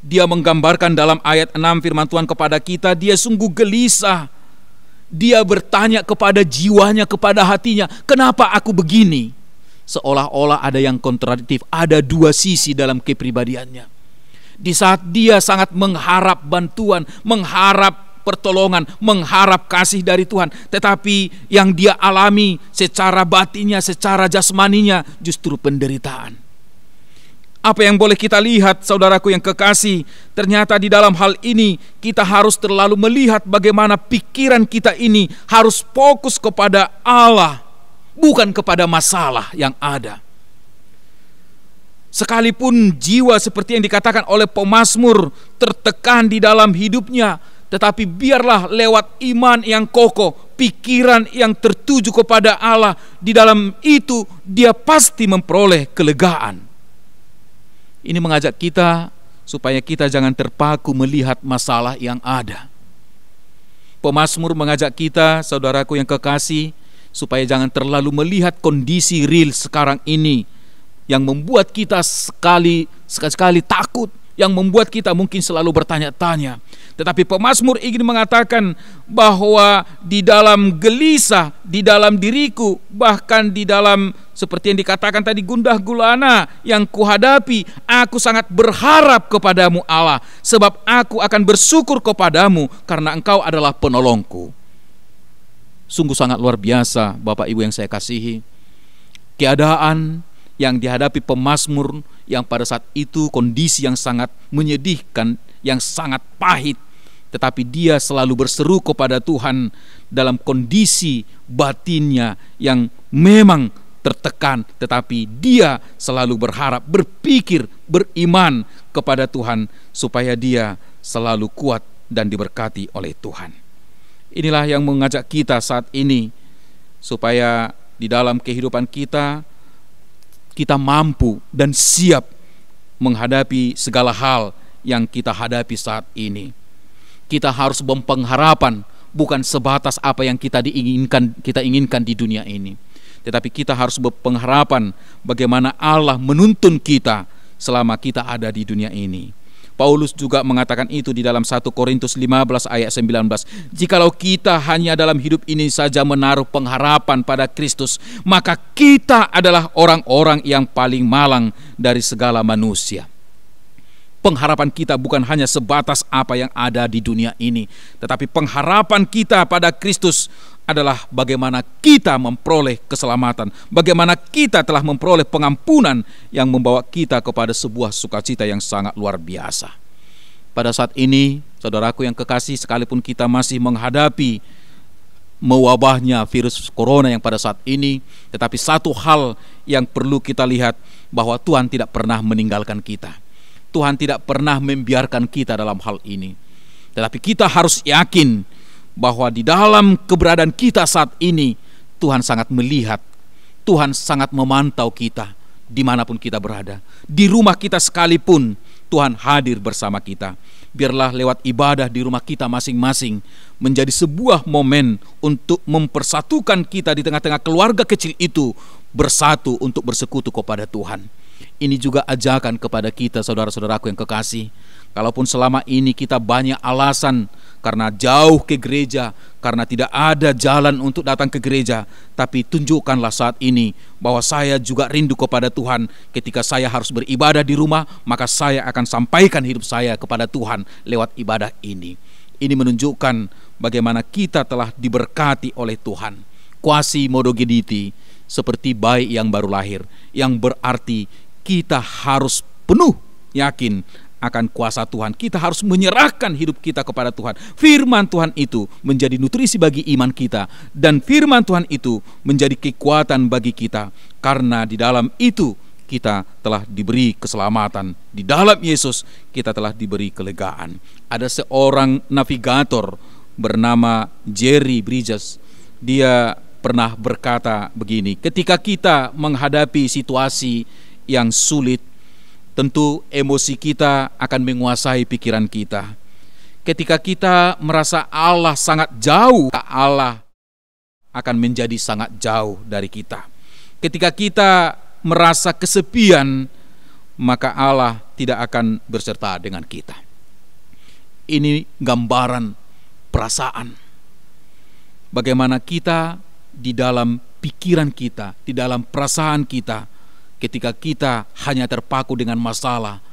Dia menggambarkan dalam ayat 6 firman Tuhan kepada kita, dia sungguh gelisah. Dia bertanya kepada jiwanya, kepada hatinya, kenapa aku begini? Seolah-olah ada yang kontradiktif, ada dua sisi dalam kepribadiannya. Di saat dia sangat mengharap bantuan, mengharap pertolongan, mengharap kasih dari Tuhan, tetapi yang dia alami secara batinnya, secara jasmaninya justru penderitaan. Apa yang boleh kita lihat, saudaraku yang kekasih, ternyata di dalam hal ini kita harus terlalu melihat bagaimana pikiran kita ini harus fokus kepada Allah, bukan kepada masalah yang ada. Sekalipun jiwa seperti yang dikatakan oleh pemazmur tertekan di dalam hidupnya, tetapi biarlah lewat iman yang kokoh, pikiran yang tertuju kepada Allah, di dalam itu dia pasti memperoleh kelegaan. Ini mengajak kita supaya kita jangan terpaku melihat masalah yang ada. Pemazmur mengajak kita, saudaraku yang kekasih, supaya jangan terlalu melihat kondisi real sekarang ini yang membuat kita sekali-sekali takut, yang membuat kita mungkin selalu bertanya-tanya. Tetapi pemazmur ingin mengatakan bahwa di dalam gelisah, di dalam diriku, bahkan di dalam seperti yang dikatakan tadi, gundah gulana yang kuhadapi, aku sangat berharap kepadamu Allah, sebab aku akan bersyukur kepadamu karena engkau adalah penolongku. Sungguh sangat luar biasa, Bapak Ibu yang saya kasihi, keadaan yang dihadapi pemazmur yang pada saat itu kondisi yang sangat menyedihkan, yang sangat pahit, tetapi dia selalu berseru kepada Tuhan dalam kondisi batinnya yang memang tertekan, tetapi dia selalu berharap, berpikir, beriman kepada Tuhan supaya dia selalu kuat dan diberkati oleh Tuhan. Inilah yang mengajak kita saat ini supaya di dalam kehidupan kita mampu dan siap menghadapi segala hal yang kita hadapi saat ini. Kita harus berpengharapan bukan sebatas apa yang kita inginkan di dunia ini, tetapi kita harus berpengharapan bagaimana Allah menuntun kita selama kita ada di dunia ini. Paulus juga mengatakan itu di dalam 1 Korintus 15 ayat 19. Jikalau kita hanya dalam hidup ini saja menaruh pengharapan pada Kristus, maka kita adalah orang-orang yang paling malang dari segala manusia. Pengharapan kita bukan hanya sebatas apa yang ada di dunia ini, tetapi pengharapan kita pada Kristus adalah bagaimana kita memperoleh keselamatan, bagaimana kita telah memperoleh pengampunan yang membawa kita kepada sebuah sukacita yang sangat luar biasa. Pada saat ini, saudaraku yang kekasih, sekalipun kita masih menghadapi mewabahnya virus corona yang pada saat ini, tetapi satu hal yang perlu kita lihat, bahwa Tuhan tidak pernah meninggalkan kita. Tuhan tidak pernah membiarkan kita dalam hal ini. Tetapi kita harus yakin bahwa di dalam keberadaan kita saat ini Tuhan sangat melihat, Tuhan sangat memantau kita dimanapun kita berada. Di rumah kita sekalipun Tuhan hadir bersama kita. Biarlah lewat ibadah di rumah kita masing-masing menjadi sebuah momen untuk mempersatukan kita di tengah-tengah keluarga kecil itu, bersatu untuk bersekutu kepada Tuhan. Ini juga ajakan kepada kita, saudara-saudaraku yang kekasih. Kalaupun selama ini kita banyak alasan karena jauh ke gereja, karena tidak ada jalan untuk datang ke gereja, tapi tunjukkanlah saat ini bahwa saya juga rindu kepada Tuhan. Ketika saya harus beribadah di rumah, maka saya akan sampaikan hidup saya kepada Tuhan lewat ibadah ini. Ini menunjukkan bagaimana kita telah diberkati oleh Tuhan. Quasi-modo-geniti, seperti bayi yang baru lahir, yang berarti kita harus penuh yakin akan kuasa Tuhan. Kita harus menyerahkan hidup kita kepada Tuhan. Firman Tuhan itu menjadi nutrisi bagi iman kita, dan firman Tuhan itu menjadi kekuatan bagi kita, karena di dalam itu kita telah diberi keselamatan. Di dalam Yesus kita telah diberi kelegaan. Ada seorang navigator bernama Jerry Bridges. Dia pernah berkata begini, ketika kita menghadapi situasi yang sulit, tentu emosi kita akan menguasai pikiran kita. Ketika kita merasa Allah sangat jauh, Allah akan menjadi sangat jauh dari kita. Ketika kita merasa kesepian, maka Allah tidak akan berserta dengan kita. Ini gambaran perasaan. Bagaimana kita di dalam pikiran kita, di dalam perasaan kita, ketika kita hanya terpaku dengan masalah,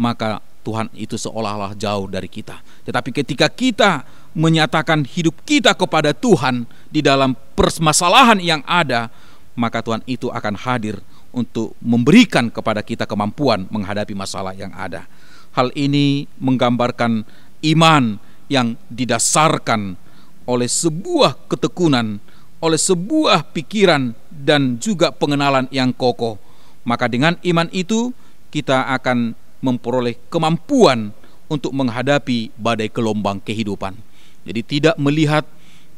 maka Tuhan itu seolah-olah jauh dari kita. Tetapi ketika kita menyatakan hidup kita kepada Tuhan di dalam permasalahan yang ada, maka Tuhan itu akan hadir untuk memberikan kepada kita kemampuan menghadapi masalah yang ada. Hal ini menggambarkan iman yang didasarkan oleh sebuah ketekunan, oleh sebuah pikiran dan juga pengenalan yang kokoh. Maka dengan iman itu kita akan memperoleh kemampuan untuk menghadapi badai gelombang kehidupan. Jadi tidak melihat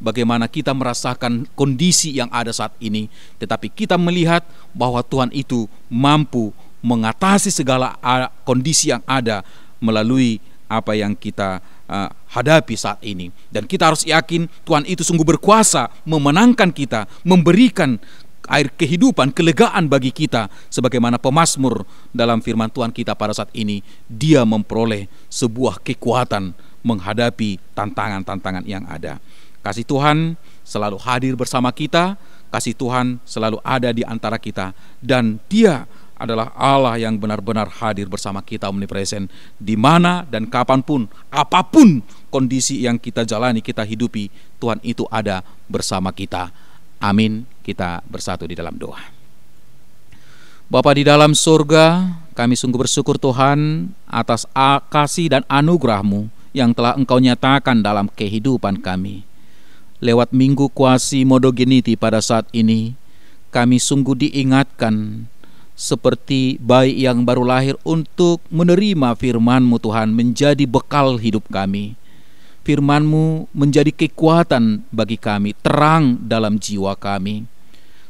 bagaimana kita merasakan kondisi yang ada saat ini, tetapi kita melihat bahwa Tuhan itu mampu mengatasi segala kondisi yang ada melalui apa yang kita hadapi saat ini. Dan kita harus yakin Tuhan itu sungguh berkuasa memenangkan kita, memberikan air kehidupan, kelegaan bagi kita. Sebagaimana pemazmur dalam firman Tuhan kita pada saat ini, dia memperoleh sebuah kekuatan menghadapi tantangan-tantangan yang ada. Kasih Tuhan selalu hadir bersama kita, kasih Tuhan selalu ada di antara kita, dan dia adalah Allah yang benar-benar hadir bersama kita, omnipresent, di mana dan kapanpun, apapun kondisi yang kita jalani, kita hidupi, Tuhan itu ada bersama kita. Amin. Kita bersatu di dalam doa. Bapa di dalam surga, kami sungguh bersyukur Tuhan atas kasih dan anugerah-Mu yang telah Engkau nyatakan dalam kehidupan kami. Lewat minggu Quasi-modo-geniti pada saat ini, kami sungguh diingatkan seperti bayi yang baru lahir untuk menerima firman-Mu Tuhan menjadi bekal hidup kami. Firman-Mu menjadi kekuatan bagi kami, terang dalam jiwa kami.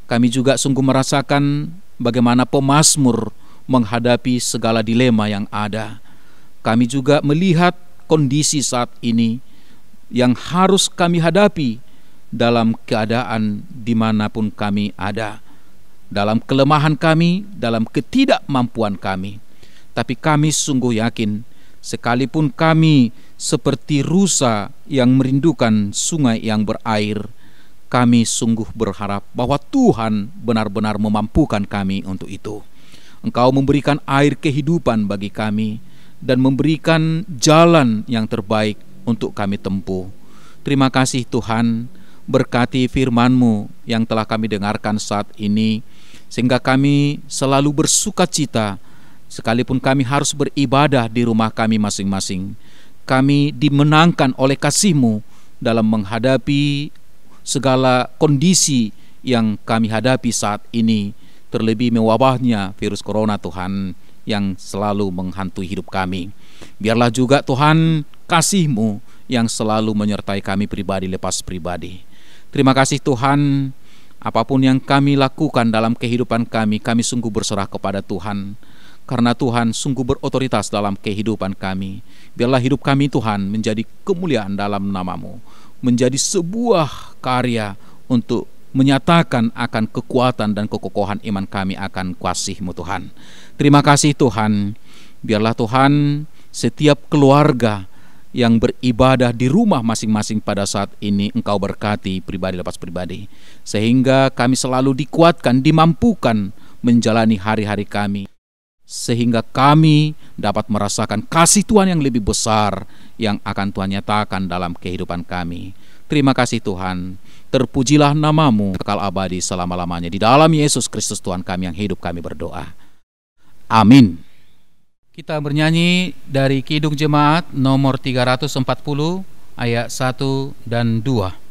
Kami juga sungguh merasakan bagaimana pemazmur menghadapi segala dilema yang ada. Kami juga melihat kondisi saat ini yang harus kami hadapi dalam keadaan dimanapun kami ada, dalam kelemahan kami, dalam ketidakmampuan kami. Tapi kami sungguh yakin, sekalipun kami seperti rusa yang merindukan sungai yang berair, kami sungguh berharap bahwa Tuhan benar-benar memampukan kami untuk itu. Engkau memberikan air kehidupan bagi kami dan memberikan jalan yang terbaik untuk kami tempuh. Terima kasih Tuhan, berkati firman-Mu yang telah kami dengarkan saat ini, sehingga kami selalu bersuka cita sekalipun kami harus beribadah di rumah kami masing-masing. Kami dimenangkan oleh kasih-Mu dalam menghadapi segala kondisi yang kami hadapi saat ini, terlebih mewabahnya virus corona Tuhan yang selalu menghantui hidup kami. Biarlah juga Tuhan kasih-Mu yang selalu menyertai kami pribadi lepas pribadi. Terima kasih Tuhan, apapun yang kami lakukan dalam kehidupan kami sungguh berserah kepada Tuhan. Karena Tuhan sungguh berotoritas dalam kehidupan kami. Biarlah hidup kami Tuhan menjadi kemuliaan dalam nama-Mu, menjadi sebuah karya untuk menyatakan akan kekuatan dan kekokohan iman kami akan kasih-Mu Tuhan. Terima kasih Tuhan. Biarlah Tuhan setiap keluarga yang beribadah di rumah masing-masing pada saat ini Engkau berkati pribadi lepas pribadi, sehingga kami selalu dikuatkan, dimampukan menjalani hari-hari kami, sehingga kami dapat merasakan kasih Tuhan yang lebih besar yang akan Tuhan nyatakan dalam kehidupan kami. Terima kasih Tuhan. Terpujilah nama-Mu kekal abadi selama-lamanya. Di dalam Yesus Kristus Tuhan kami yang hidup kami berdoa. Amin. Kita bernyanyi dari Kidung Jemaat nomor 340 ayat 1 dan 2.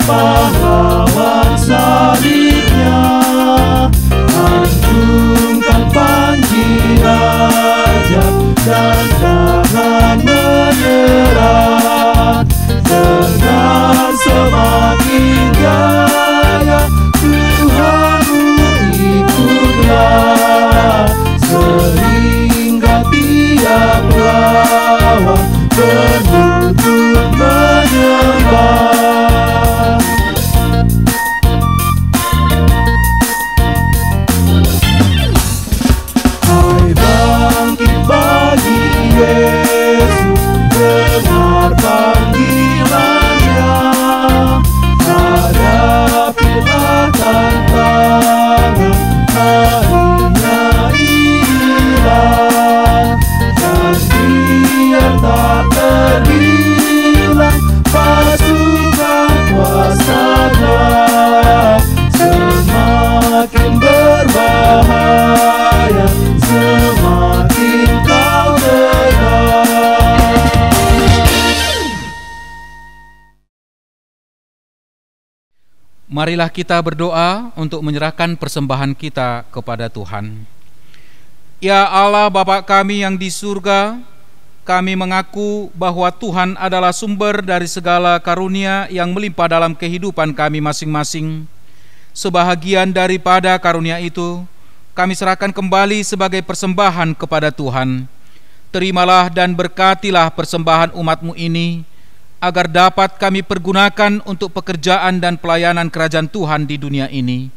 Pahlawan salibnya, anjungkan panji raja dan jangan menyerah. Dengan semakin jaya Tuhanmu ikutlah, sehingga tiap lawan berlutut menyembah. Marilah kita berdoa untuk menyerahkan persembahan kita kepada Tuhan. Ya Allah Bapa kami yang di surga, kami mengaku bahwa Tuhan adalah sumber dari segala karunia yang melimpah dalam kehidupan kami masing-masing. Sebahagian daripada karunia itu, kami serahkan kembali sebagai persembahan kepada Tuhan. Terimalah dan berkatilah persembahan umat-Mu ini, agar dapat kami pergunakan untuk pekerjaan dan pelayanan kerajaan Tuhan di dunia ini.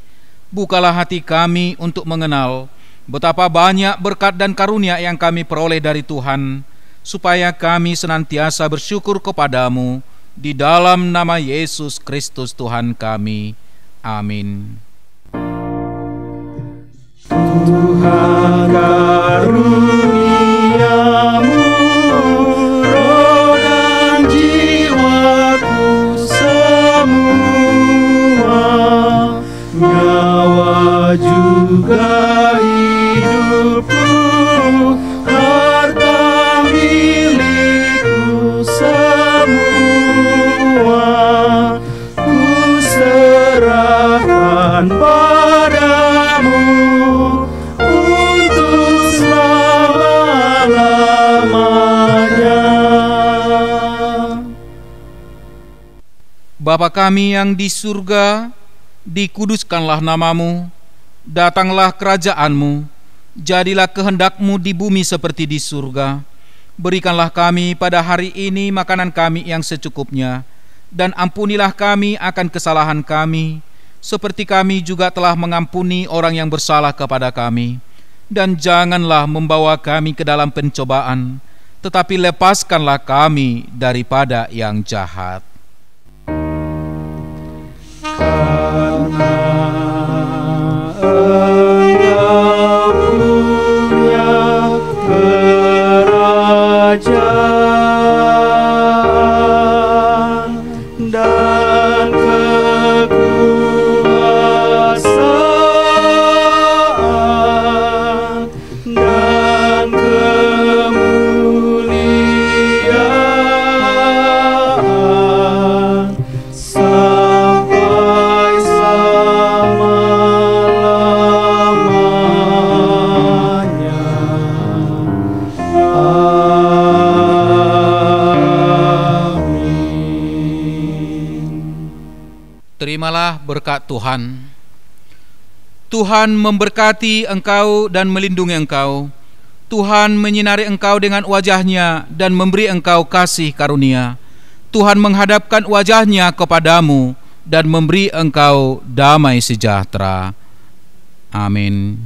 Bukalah hati kami untuk mengenal betapa banyak berkat dan karunia yang kami peroleh dari Tuhan, supaya kami senantiasa bersyukur kepadamu, di dalam nama Yesus Kristus Tuhan kami. Amin. Tuhan karuniamu, nyawa juga hidupku, harta milikku semua, ku serahkan padamu untuk selama-lamanya. Bapa kami yang di surga, dikuduskanlah nama-Mu, datanglah kerajaan-Mu, jadilah kehendak-Mu di bumi seperti di surga. Berikanlah kami pada hari ini makanan kami yang secukupnya, dan ampunilah kami akan kesalahan kami, seperti kami juga telah mengampuni orang yang bersalah kepada kami. Dan janganlah membawa kami ke dalam pencobaan, tetapi lepaskanlah kami daripada yang jahat. Karena Engkau punya kerajaan dan kekuasaan dan kemuliaan berkat Tuhan. Tuhan memberkati engkau dan melindungi engkau. Tuhan menyinari engkau dengan wajah-Nya dan memberi engkau kasih karunia. Tuhan menghadapkan wajah-Nya kepadamu dan memberi engkau damai sejahtera. Amin.